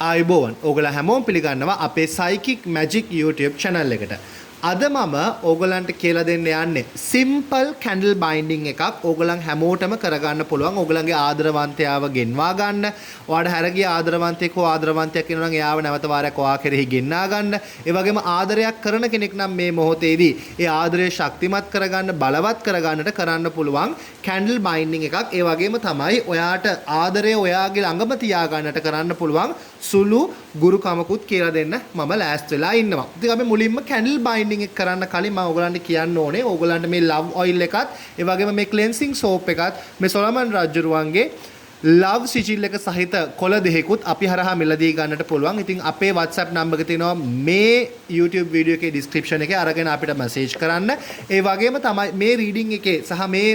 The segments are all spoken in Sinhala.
ආයුබෝවන්. ඕගොල්ලෝ හැමෝම පිළිගන්නවා අපේ Psychic Magic YouTube channel එකට. අද මම ඕගොල්ලන්ට කියලා දෙන්න යන්නේ simple candle binding එකක්. ඕගොල්ලන් හැමෝටම කරගන්න පුළුවන්. ඕගොල්ලන්ගේ ආදරවන්තයාව ගෙන්වා ගන්න. ඔයාලට හැරගිය ආදරවන්තයෙක් හෝ ආදරවන්තයක් ඉන්නවා නම් එයාව නැවත වාරයක් ඔයා කෙරෙහි ගෙන්නා ගන්න. ඒ වගේම ආදරයක් කරන කෙනෙක් නම් මේ මොහොතේදී ඒ ආදරය ශක්තිමත් කරගන්න, බලවත් කරගන්නට කරන්න පුළුවන් candle binding එකක්. ඒ වගේම තමයි ඔයාට ආදරය ඔයාගේ ළඟම තියාගන්නට කරන්න පුළුවන් සුළු ගුරුකමකුත් කියලා දෙන්න මම ලෑස්ති වෙලා ඉන්නවා. ඉතින් අපි මුලින්ම candle binding එක කරන්න කලින් මම ඔයගලන්ට කියන්න ඕනේ ඔයගලන්ට මේ love oil එකත් ඒ වගේම මේ cleansing soap එකත් මේ සොලමන් රජුරුවන්ගේ love sigil එක සහිත කොළ දෙකකුත් අපි හරහා මිලදී ගන්නට පුළුවන්. ඉතින් අපේ WhatsApp number එක තියෙනවා මේ YouTube video එකේ description එකේ අරගෙන අපිට message කරන්න. ඒ වගේම තමයි මේ reading එකේ සහ මේ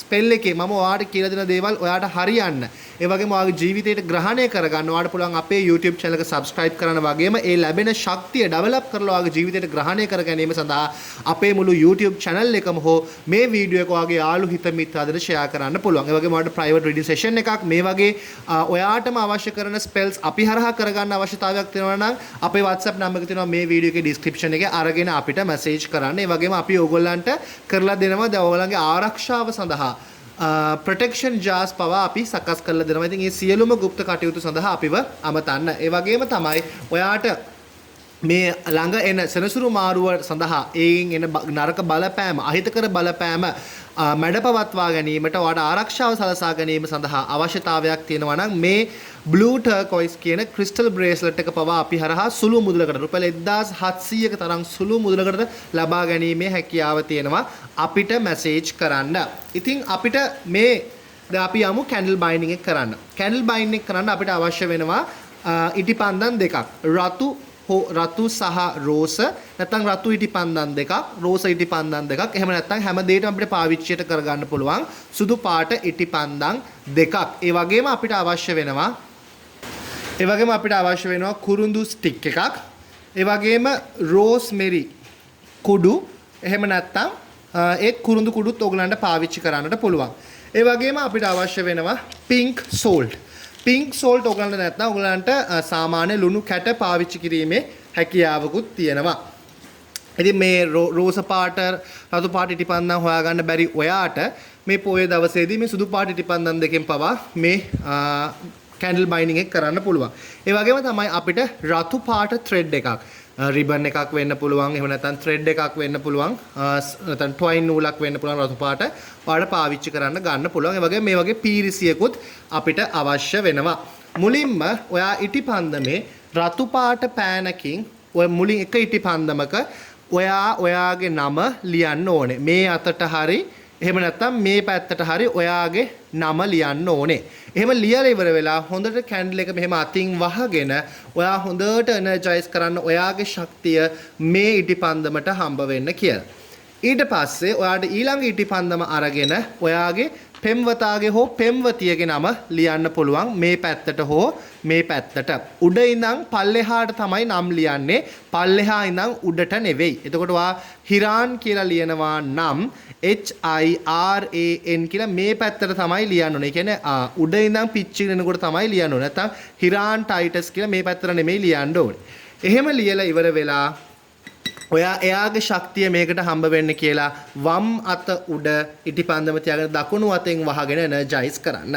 spell එකේ මම ඔයාලට කියලා දෙන දේවල් ඔයාලට හරියන්න. ඒ වගේම ඔයාගේ ජීවිතයට ග්‍රහණය කරගන්න ඔයාලට පුළුවන් අපේ YouTube channel එක subscribe කරන්න වගේම ඒ ලැබෙන ශක්තිය develop කරලා ඔයාගේ ජීවිතයට ග්‍රහණය කර ගැනීම සඳහා අපේ මුළු YouTube channel එකම හෝ මේ වීඩියෝ එක ඔයාගේ යාළු හිත මිත්‍රාදට share කරන්න පුළුවන්. ඒ වගේම ඔයාලට private reading session එකක් මේ වගේ ඔයාටම අවශ්‍ය කරන spells අපි හරහා කරගන්න අවශ්‍යතාවයක් තියෙනවා නම් අපේ WhatsApp number එක තියෙනවා මේ වීඩියෝ එකේ description එකේ අරගෙන අපිට message කරන්න. ඒ වගේම අපි ඕගොල්ලන්ට කරලා දෙනවා දැන් ඕගොල්ලන්ගේ ආරක්ෂාව සඳහා protection jars පවා අපි සකස් කරලා දෙනවා. ඉතින් මේ සියලුම গুপ্ত කටයුතු සඳහා අපිව අමතන්න. ඒ වගේම තමයි ඔයාට මේ ළඟ එන සෙනසුරු මාරුව සඳහා ඒන් එන නරක බලපෑම, අහිතකර බලපෑම මැඩපවත්වා ගැනීමට ඔයාට ආරක්ෂාව සලසා ගැනීම සඳහා අවශ්‍යතාවයක් තියෙනවා නම් මේ blue turquoise කියන crystal bracelet එක පවා අපි හරහා සුළු මුදලකට රුපියල් 1700ක තරම් සුළු මුදලකට ලබා ගැනීමේ හැකියාව තියෙනවා. අපිට message කරන්න. ඉතින් අපිට මේ දැන් අපි යමු candle binding එක කරන්න. candle binding එක කරන්න අපිට අවශ්‍ය වෙනවා ඉටිපන්දම් දෙකක්. රතු සහ රෝස නැත්නම් රතු ඉටිපන්දම් දෙකක්, රෝස ඉටිපන්දම් දෙකක්. එහෙම නැත්නම් හැම දෙයකම අපිට පාවිච්චියට කරගන්න පුළුවන් සුදු පාට ඉටිපන්දම් දෙකක්. ඒ වගේම අපිට අවශ්‍ය වෙනවා කුරුඳු ස්ටික් එකක්. ඒ වගේම රෝස්මෙරි කුඩු. එහෙම නැත්නම් ඒ කුරුඳු කුඩුත් ඔයගලන්ට පාවිච්චි කරන්නට පුළුවන්. ඒ වගේම අපිට අවශ්‍ය වෙනවා pink salt. pink salt ඔයගලන්ට නැත්නම් ඔයගලන්ට සාමාන්‍ය ලුණු කැට පාවිච්චි කිරීමේ හැකියාවකුත් තියෙනවා. ඉතින් මේ රෝස පාට, රතු පාට ඉටිපන්දම් හොයාගන්න බැරි ඔයාට මේ පොයේ දවසේදී මේ සුදු පාට ඉටිපන්දම් දෙකෙන් පවා මේ candle binding එක කරන්න පුළුවන්. ඒ වගේම තමයි අපිට රතු පාට thread එකක්, ribbon එකක් වෙන්න පුළුවන්. එහෙම නැත්නම් thread එකක් වෙන්න පුළුවන්. නැත්නම් twine නූලක් වෙන්න පුළුවන් රතු පාට. ඔයාලට පාවිච්චි කරන්න ගන්න පුළුවන්. ඒ වගේම මේ වගේ පීරිසියකුත් අපිට අවශ්‍ය වෙනවා. මුලින්ම ඔයා ඉටිපන්දමේ රතු පාට පෑනකින් ඔය මුලින් එක ඉටිපන්දමක ඔයාගේ නම ලියන්න ඕනේ. මේ අතට හරි එහෙම නැත්නම් මේ පැත්තට හරි ඔයාගේ නම ලියන්න ඕනේ. එහෙම ලියලා ඉවර වෙලා හොඳට කැන්ඩල් එක මෙහෙම අතින් වහගෙන ඔයා හොඳට එනර්ජයිස් කරන්න ඔයාගේ ශක්තිය මේ ඉටිපන්දමට හම්බ වෙන්න කියලා. ඊට පස්සේ ඔයාට ඊළඟ ඉටිපන්දම අරගෙන ඔයාගේ පෙම්වතාගේ හෝ පෙම්වතියගේ නම ලියන්න පුළුවන් මේ පැත්තට හෝ මේ පැත්තට. උඩ ඉඳන් පල්ලෙහාට තමයි නම් ලියන්නේ. පල්ලෙහා ඉඳන් උඩට නෙවෙයි. එතකොට ඔයා හිරාන් කියලා ලියනවා නම් HIRAN කියලා මේ පැත්තට තමයි ලියන්න ඕනේ. ඒ කියන්නේ උඩ ඉඳන් පිච්චිනකොට තමයි ලියන්න ඕනේ. නැත්තම් හිරාන් ටයිටස් කියලා මේ පැත්තට නෙමෙයි ලියන්න ඕනේ. එහෙම ලියලා ඉවර වෙලා ඔයා එයාගේ ශක්තිය මේකට හම්බ වෙන්න කියලා වම් අත උඩ ඉටිපන්දම තියාගෙන දකුණු අතෙන් වහගෙන එනර්ජයිස් කරන්න.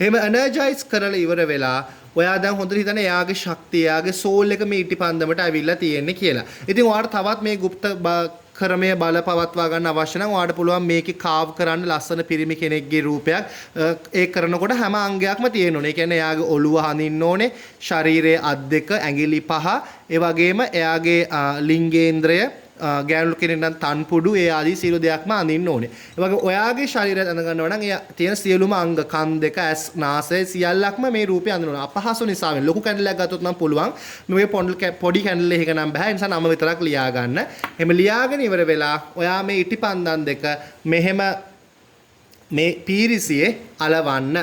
එහෙම එනර්ජයිස් කරලා ඉවර වෙලා ඔයා දැන් හොඳට හිතන්න එයාගේ ශක්තිය, එයාගේ සෝල් එක මේ ඉටිපන්දමට ඇවිල්ලා තියෙන්නේ කියලා. ඉතින් ඔයාලට තවත් මේ গুপ্ত ක්‍රමය බලපවත්වා ගන්න අවශ්‍ය නම් ඔයාලට පුළුවන් මේකේ කාව් කරන්න ලස්සන පිරිමි කෙනෙක්ගේ රූපයක්. ඒ කරනකොට හැම අංගයක්ම තියෙන්න ඕනේ. ඒ කියන්නේ එයාගේ ඔළුව හඳින්න ඕනේ, ශරීරයේ අත් දෙක, ඇඟිලි පහ, ඒ වගේම එයාගේ ලිංගේන්ද්‍රය, ගෑනු කෙනෙක් නම් තන්පුඩු, ඒ ආදී සියලු දෙයක්ම අඳින්න ඕනේ. ඒ වගේ ඔයාගේ ශරීරය අඳ ගන්නවා නම් එයා තියෙන සියලුම අංග, කන් දෙක, ඇස්, නාසය සියල්ලක්ම මේ රූපේ අඳින්න ඕනේ. අපහසු නිසා ලොකු කැන්ඩල් එකක් ගත්තොත් නම් පුළුවන්. මේ පොඩි කැන්ඩල් එකක නම් බෑ. ඒ නිසා නම විතරක් ලියා ගන්න. එහෙම ලියාගෙන ඉවර වෙලා ඔයා මේ ඉටිපන්දම් දෙක මෙහෙම මේ පීරිසියේ අලවන්න.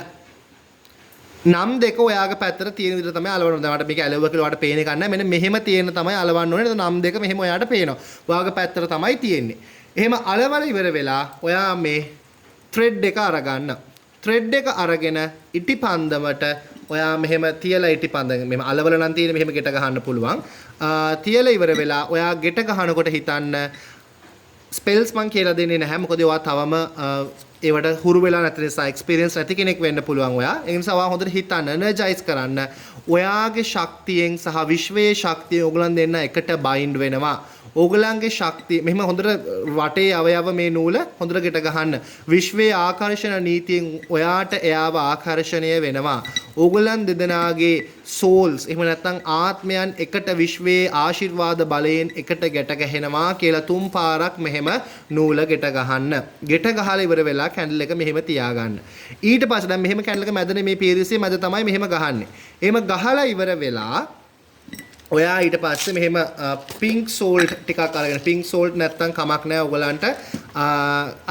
නම් දෙක ඔයාගේ පැත්තට තියෙන විදිහට තමයි අලවන්න. දැන් මට මේක ඇලවුවා කියලා ඔයාලට පේන්නේ නැහැ. මෙන්න මෙහෙම තියෙන තමයි අලවන්න ඕනේ. නම් දෙක මෙහෙම ඔයාලට පේනවා. ඔයාගේ පැත්තට තමයි තියෙන්නේ. එහෙම අලවලා ඉවර වෙලා ඔයා මේ thread එක අරගන්න. thread එක අරගෙන ඉටිපන්දමට ඔයා මෙහෙම තියලා ඉටිපන්දම මෙහෙම අලවල නම් තියෙන මෙහෙම ගෙට ගහන්න පුළුවන්. තියලා ඉවර වෙලා ඔයා ගෙට ගහනකොට හිතන්න ස්පෙල්ස් මං කියලා දෙන්නේ නැහැ. මොකද ඔයා තවම ඒවට හුරු වෙලා නැති නිසා එක්ස්පීරියන්ස් නැති කෙනෙක් වෙන්න පුළුවන් ඔයා. ඒ නිසා ඔයා හොඳට හිතන්න එනර්ජයිස් කරන්න. ඔයාගේ ශක්තියෙන් සහ විශ්වයේ ශක්තිය ඕගලන් දෙන්න එකට බයින්ඩ් වෙනවා. ඕගලන්ගේ ශක්තිය මෙහෙම හොඳට වටේ අවයව මේ නූල හොඳට ගෙට ගහන්න. විශ්වයේ ආකර්ෂණ නීතියෙන් ඔයාට එයාව ආකර්ෂණය වෙනවා. ඕගලන් දෙදෙනාගේ සෝල්ස් එහෙම නැත්නම් ආත්මයන් එකට විශ්වයේ ආශිර්වාද බලයෙන් එකට ගැට ගැහෙනවා කියලා 3 පාරක් මෙහෙම නූල ගෙට ගහන්න. ගෙට ගහලා ඉවර වෙලා කැන්ඩල් එක මෙහෙම තියාගන්න. ඊට පස්සේ දැන් මෙහෙම කැන්ඩල් එක මැදනේ මේ පීරිසිය මැද තමයි මෙහෙම ගහන්නේ. එහෙම ගහලා ඉවර වෙලා ඔයා ඊට පස්සේ මෙහෙම පින්ක් සෝල්ට් ටිකක් අරගෙන පින්ක් සෝල්ට් නැත්තම් කමක් නැහැ ඔයගලන්ට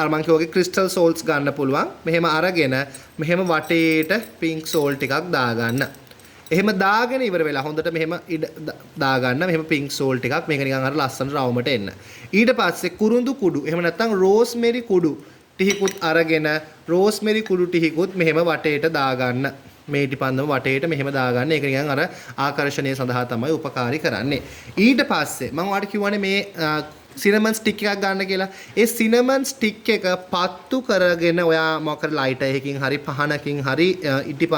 අර මං කිව්වාගේ ක්‍රිස්ටල් සෝල්ට්ස් ගන්න පුළුවන්. මෙහෙම අරගෙන මෙහෙම වටේට පින්ක් සෝල්ට් ටිකක් දාගන්න. එහෙම දාගෙන ඉවර වෙලා හොඳට මෙහෙම දාගන්න මෙහෙම පින්ක් සෝල්ට් ටිකක් මේක නිකන් අර ලස්සන රවුමට එන්න. ඊට පස්සේ කුරුඳු කුඩු එහෙම නැත්තම් රෝස්මෙරි කුඩු ටිහිකුත් අරගෙන රෝස්මෙරි කුඩු ටිහිකුත් මෙහෙම වටේට දාගන්න. මේ ඉටිපන්දම වටේට මෙහෙම දාගන්න. ඒක නිකන් අර ආකර්ෂණය සඳහා තමයි උපකාරී කරන්නේ. ඊට පස්සේ මම ඔයාලට කියවනේ මේ සිනමන් ස්ටික් එකක් ගන්න කියලා. ඒ සිනමන් ස්ටික් එක පත්තු කරගෙන ඔයා මොකද ලයිටර් එකකින් හරි පහනකින් හරි ඉටි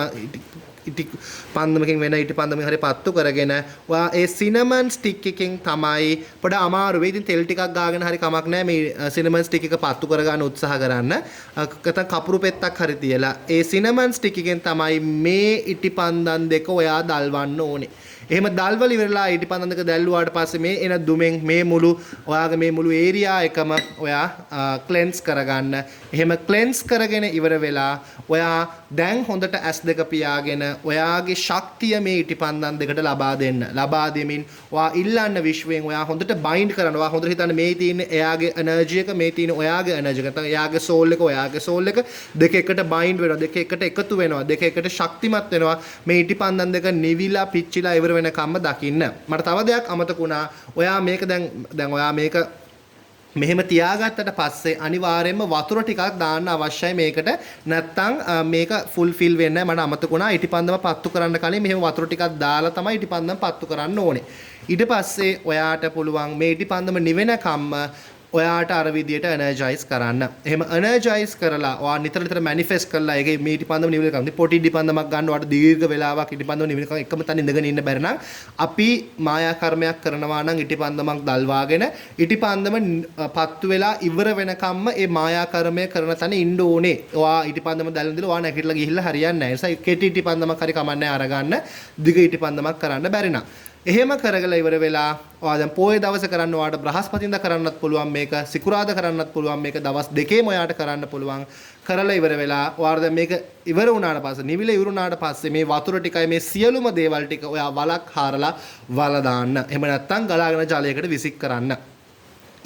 පන්දමකින් වෙන ඉටි පන්දමකින් හරි පත්තු කරගෙන ඔයා ඒ සිනමන් ස්ටික් එකෙන් තමයි පොඩ අමාරු වෙයි. ඉතින් තෙල් ටිකක් ගාගෙන හරි කමක් නැහැ මේ සිනමන් ස්ටික් එක පත්තු කරගන්න උත්සාහ කරන්න. නැත්නම් කපුරු පෙත්තක් හරි තියලා ඒ සිනමන් ස්ටික් එකෙන් තමයි මේ ඉටි පන්දම් දෙක ඔයා දල්වන්න ඕනේ. එහෙම දල්වල ඉවරලා ඉටි පන්දම් දෙක දැල්ලුවාට පස්සේ මේ එන දුමෙන් මේ මුළු ඔයාගේ මේ මුළු ඒරියා එකම ඔයා ක්ලෙන්ස් කරගන්න. එහෙම ක්ලෙන්ස් කරගෙන ඉවර වෙලා ඔයා දැන් හොඳට S2 පියාගෙන ඔයාගේ ශක්තිය මේ ඉටිපන්දම් දෙකට ලබා දෙන්න. ලබා දෙමින් ඔයා ඉල්ලන්න විශ්වයෙන් ඔයා හොඳට බයින්ඩ් කරන්න. ඔයා හොඳට හිතන්න මේ තියෙන එයාගේ එනර්ජි එක මේ තියෙන ඔයාගේ එනර්ජි එක. නැත්නම් එයාගේ සෝල් එක ඔයාගේ සෝල් එක දෙක එකට බයින්ඩ් වෙනවා. දෙක එකට එකතු වෙනවා. දෙක එකට ශක්තිමත් වෙනවා. මේ ඉටිපන්දම් දෙක නිවිලා පිච්චිලා ඉවර වෙනකම්ම දකින්න. මට තව දෙයක් අමතක වුණා. ඔයා මේක දැන් ඔයා මේක මෙහෙම තියාගත්තට පස්සේ අනිවාර්යයෙන්ම වතුර ටිකක් දාන්න අවශ්‍යයි මේකට. නැත්තම් මේක ෆුල් ෆිල් වෙන්නේ නැහැ. මට අමතක වුණා ඉටිපන්දම පත්තු කරන්න කලින් මෙහෙම වතුර ටිකක් දාලා තමයි ඉටිපන්දම පත්තු කරන්න ඕනේ. ඊට පස්සේ ඔයාට පුළුවන් මේ ඉටිපන්දම නිවෙනකම්ම ඔයාට අර විදියට එනර්ජයිස් කරන්න. එහෙම එනර්ජයිස් කරලා ඔයා නිතර නිතර මැනිෆෙස්ට් කරලා ඒකේ මේ ඉටිපන්දම නිවෙනකම් පොටි ඉටිපන්දමක් ගන්න ඔයාට දීර්ඝ වේලාවක් ඉටිපන්දම නිවෙනකම් එකම තැන ඉඳගෙන ඉන්න බැරි නම් අපි මායා කර්මයක් කරනවා නම් ඉටිපන්දමක් දල්වාගෙන ඉටිපන්දම පත්තු වෙලා ඉවර වෙනකම්ම ඒ මායා කර්මය කරන තැන ඉන්න ඕනේ. ඔයා ඉටිපන්දම දැල්ලා ඉඳලා ඔයා නැගිටලා ගිහිල්ලා හරියන්නේ නැහැ. ඒ නිසා කෙටි ඉටිපන්දමක් හරි කමන්නේ අරගන්න. දිග ඉටිපන්දමක් කරන්න බැරි නම් එහෙම කරගලා ඉවර වෙලා ඔයා දැන් පොයේ දවසේ කරන්න ඔයාට බ්‍රහස්පතින්දා කරන්නත් පුළුවන් මේක සිකුරාදා කරන්නත් පුළුවන් මේක දවස් දෙකේම ඔයාට කරන්න පුළුවන්. කරලා ඉවර වෙලා ඔයාලා දැන් මේක ඉවර වුණාට පස්සේ නිවිල ඉවර වුණාට පස්සේ මේ වතුර ටිකයි මේ සියලුම දේවල් ටික ඔයා වලක් හාරලා වල දාන්න. එහෙම නැත්නම් ගලාගෙන ජලයකට විසික් කරන්න.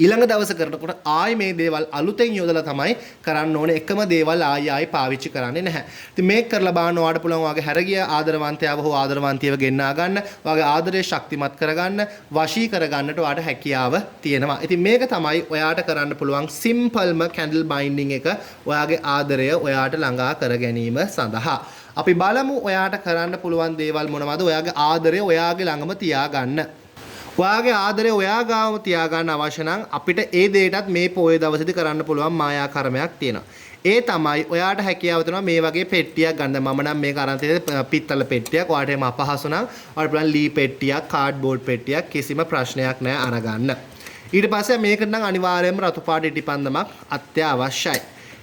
ඊළඟ දවසේ කරනකොට ආයි මේ දේවල් අලුතෙන් යොදලා තමයි කරන්න ඕනේ. එකම දේවල් ආයි පාවිච්චි කරන්නේ නැහැ. ඉතින් මේක කරලා බලන්න ඔයාලට පුළුවන් ඔයාගේ හැරගිය ආදරවන්තයව හෝ ආදරවන්තියව ගෙන්නා ගන්න, ඔයාගේ ආදරය ශක්තිමත් කරගන්න, වශී කරගන්නට ඔයාට හැකියාව තියෙනවා. ඉතින් මේක තමයි ඔයාට කරන්න පුළුවන් සිම්පල්ම කැන්ඩල් බයින්ඩින් එක ඔයාගේ ආදරය ඔයාට ළඟා කර ගැනීම සඳහා. අපි බලමු ඔයාට කරන්න පුළුවන් දේවල් මොනවද? ඔයාගේ ආදරය ඔයාගේ ළඟම තියාගන්න. ඔයාගේ ආදරය ඔයා ගාවම තියාගන්න අවශ්‍ය නම් අපිට ඒ දෙයටත් මේ පොයේ දවසේදී කරන්න පුළුවන් මායා කර්මයක් තියෙනවා. ඒ තමයි ඔයාට හැකියාව දෙනවා මේ වගේ පෙට්ටියක් ගන්න. මම නම් මේක අරන් තියෙන්නේ පිත්තල පෙට්ටියක්. ඔයාට එම අපහසු නම් ඔයාට පුළුවන් ලී පෙට්ටියක්, කාඩ්බෝඩ් පෙට්ටියක් කිසිම ප්‍රශ්නයක් නැහැ අරගන්න. ඊට පස්සේ මේකට නම් අනිවාර්යයෙන්ම රතු පාට ඉටිපන්දමක් අත්‍යවශ්‍යයි.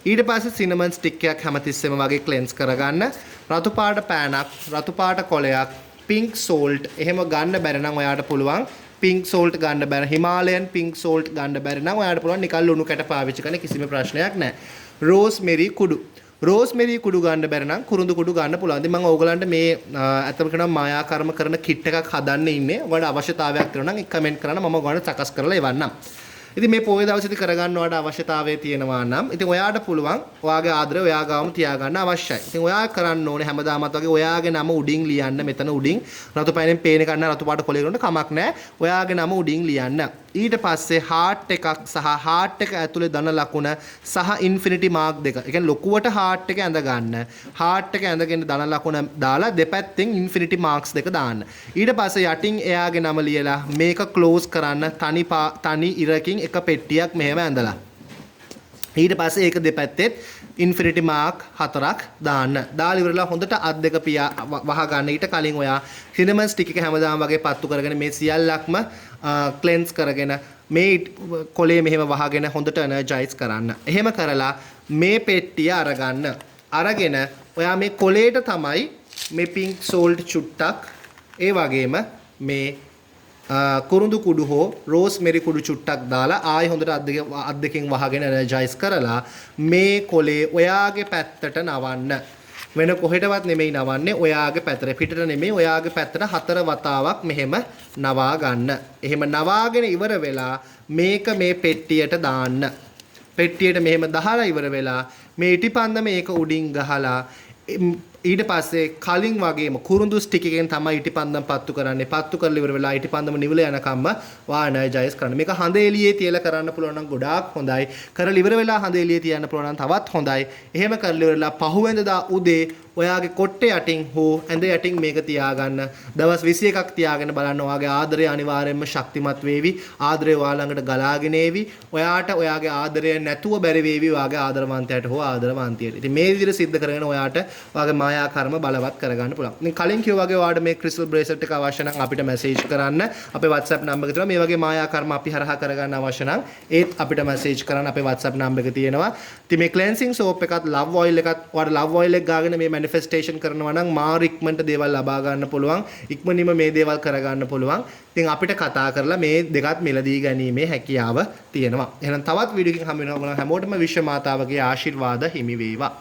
ඊට පස්සේ සිනමන් ස්ටික් එකක් හැමතිස්සෙම වගේ ක්ලෙන්ස් කරගන්න. රතු පාට පෑනක්, රතු පාට කොලයක්, පින්ක් සෝල්ට් එහෙම ගන්න බැරි නම් ඔයාට පුළුවන් පින්ක් සෝල්ට් ගන්න බැරි හිමාලයන් පින්ක් සෝල්ට් ගන්න බැරි නම් ඔයාට පුළුවන් නිකන් ලුණු කැට පාවිච්චි කරන කිසිම ප්‍රශ්නයක් නැහැ. රෝස්මෙරි කුඩු. රෝස්මෙරි කුඩු ගන්න බැරි නම් කුරුඳු කුඩු ගන්න පුළුවන්. ඉතින් මම ඕගලන්ට මේ අතම කරන මායා කර්ම කරන කිට් එකක් හදන්න ඉන්නේ. ඔයාලට අවශ්‍යතාවයක් තියෙනවා නම් කමෙන්ට් කරන්න මම ඔයාලට සකස් කරලා එවන්නම්. ඉතින් මේ පොයේ දවසේදී කරගන්න ඔයාලට අවශ්‍යතාවය තියෙනවා නම් ඉතින් ඔයාට පුළුවන් ඔයාගේ ආදරය ඔයා ගාවම තියාගන්න අවශ්‍යයි. ඉතින් ඔයා කරන්න ඕනේ හැමදාමත් වගේ ඔයාගේ නම උඩින් ලියන්න. මෙතන උඩින් රතු පෑනෙන් පේන ගන්න රතු පාට කොලේ කරනකොට කමක් නැහැ. ඔයාගේ නම උඩින් ලියන්න. ඊට පස්සේ heart එකක් සහ heart එක ඇතුලේ ධන ලකුණ සහ infinity mark දෙක. ඒ කියන්නේ ලොකුවට heart එක ඇඳ ගන්න. heart එක ඇඳගෙන ධන ලකුණ දාලා දෙපැත්තෙන් infinity marks දෙක දාන්න. ඊට පස්සේ යටින් එයාගේ නම ලියලා මේක close කරන්න තනි ඉරකින් එක පෙට්ටියක් මෙහෙම ඇඳලා. ඊට පස්සේ ඒක දෙපැත්තෙත් infinity mark 4ක් දාන්න. දාලා ඉවරලා හොඳට අත් දෙක වහ ගන්න. ඊට කලින් ඔයා cinnamon stick එක හැමදාම වගේ පත්තු කරගෙන මේ සියල්ලක්ම cleanse කරගෙන මේ කොලේ මෙහෙම වහගෙන හොඳට energize කරන්න. එහෙම කරලා මේ පෙට්ටිය අරගන්න. අරගෙන ඔයා මේ කොලේට තමයි මේ pink salt චුට්ටක් ඒ වගේම මේ කුරුඳු කුඩු හෝ රෝස්මෙරි කුඩු චුට්ටක් දාලා ආයෙ හොඳට අත් දෙකෙන් වහගෙන එනර්ජයිස් කරලා මේ කොලේ ඔයාගේ පැත්තට නවන්න. වෙන කොහෙටවත් නෙමෙයි නවන්නේ ඔයාගේ පැත්තට. පිටට නෙමෙයි ඔයාගේ පැත්තට 4 වතාවක් මෙහෙම නවා ගන්න. එහෙම නවාගෙන ඉවර වෙලා මේක මේ පෙට්ටියට දාන්න. පෙට්ටියට මෙහෙම දහලා ඉවර වෙලා මේ ඉටිපන්ද මේක උඩින් ගහලා ඊට පස්සේ කලින් වගේම කුරුඳු ස්ටික් එකෙන් තමයි ඉටිපන්දම් පත්තු කරන්නේ. පත්තු කරලා ඉවර වෙලා ඉටිපන්දම නිවිල යනකම්ම වා එනර්ජයිස් කරන්න. මේක හඳ එළියේ තියලා කරන්න පුළුවන් නම් ගොඩාක් හොඳයි. කරලා ඉවර වෙලා හඳ එළියේ තියන්න පුළුවන් නම් තවත් හොඳයි. එහෙම කරලා ඉවර වෙලා පහුවෙන්දදා උදේ ඔයාගේ කොට්ටේ යටින් හෝ ඇඳ යටින් මේක තියාගන්න. දවස් 21ක් තියාගෙන බලන්න ඔයාගේ ආදරය අනිවාර්යයෙන්ම ශක්තිමත් වේවි. ආදරය ඔයා ළඟට ගලාගෙන ඒවි. ඔයාට ඔයාගේ ආදරය නැතුව බැරි වේවි ඔයාගේ ආදරවන්තයාට හෝ ආදරවන්තියට. ඉතින් මේ විදිහට සිද්ධ කරගෙන ඔයාට ඔයාගේ මායා කර්ම බලවත් කරගන්න පුළුවන්. ඉතින් කලින් කිව්වා වගේ ඔයාට මේ ක්‍රිස්ටල් බ්‍රේස්ලට් එක අවශ්‍ය නම් අපිට මැසේජ් කරන්න. අපේ WhatsApp නම්බර් එක තියෙනවා. මේ වගේ මායා කර්ම අපි හරහා කරගන්න අවශ්‍ය නම් ඒත් අපිට මැසේජ් කරන්න. අපේ WhatsApp නම්බර් එක තියෙනවා. ඉතින් මේ cleansing soap එකත් love oil එකත් ඔයාට love oil එක ගාගෙන මේ manifestation කරනවා නම් මාර ඉක්මනට දේවල් ලබා ගන්න පුළුවන්. ඉක්මනින්ම මේ දේවල් කරගන්න පුළුවන්. ඉතින් අපිට කතා කරලා මේ දෙකත් මිලදී ගැනීමේ හැකියාව තියෙනවා. එහෙනම් තවත් වීඩියෝ එකකින් හම්බ වෙනවා. හැමෝටම විශ්ව මාතාවගේ ආශිර්වාද හිමි වේවා.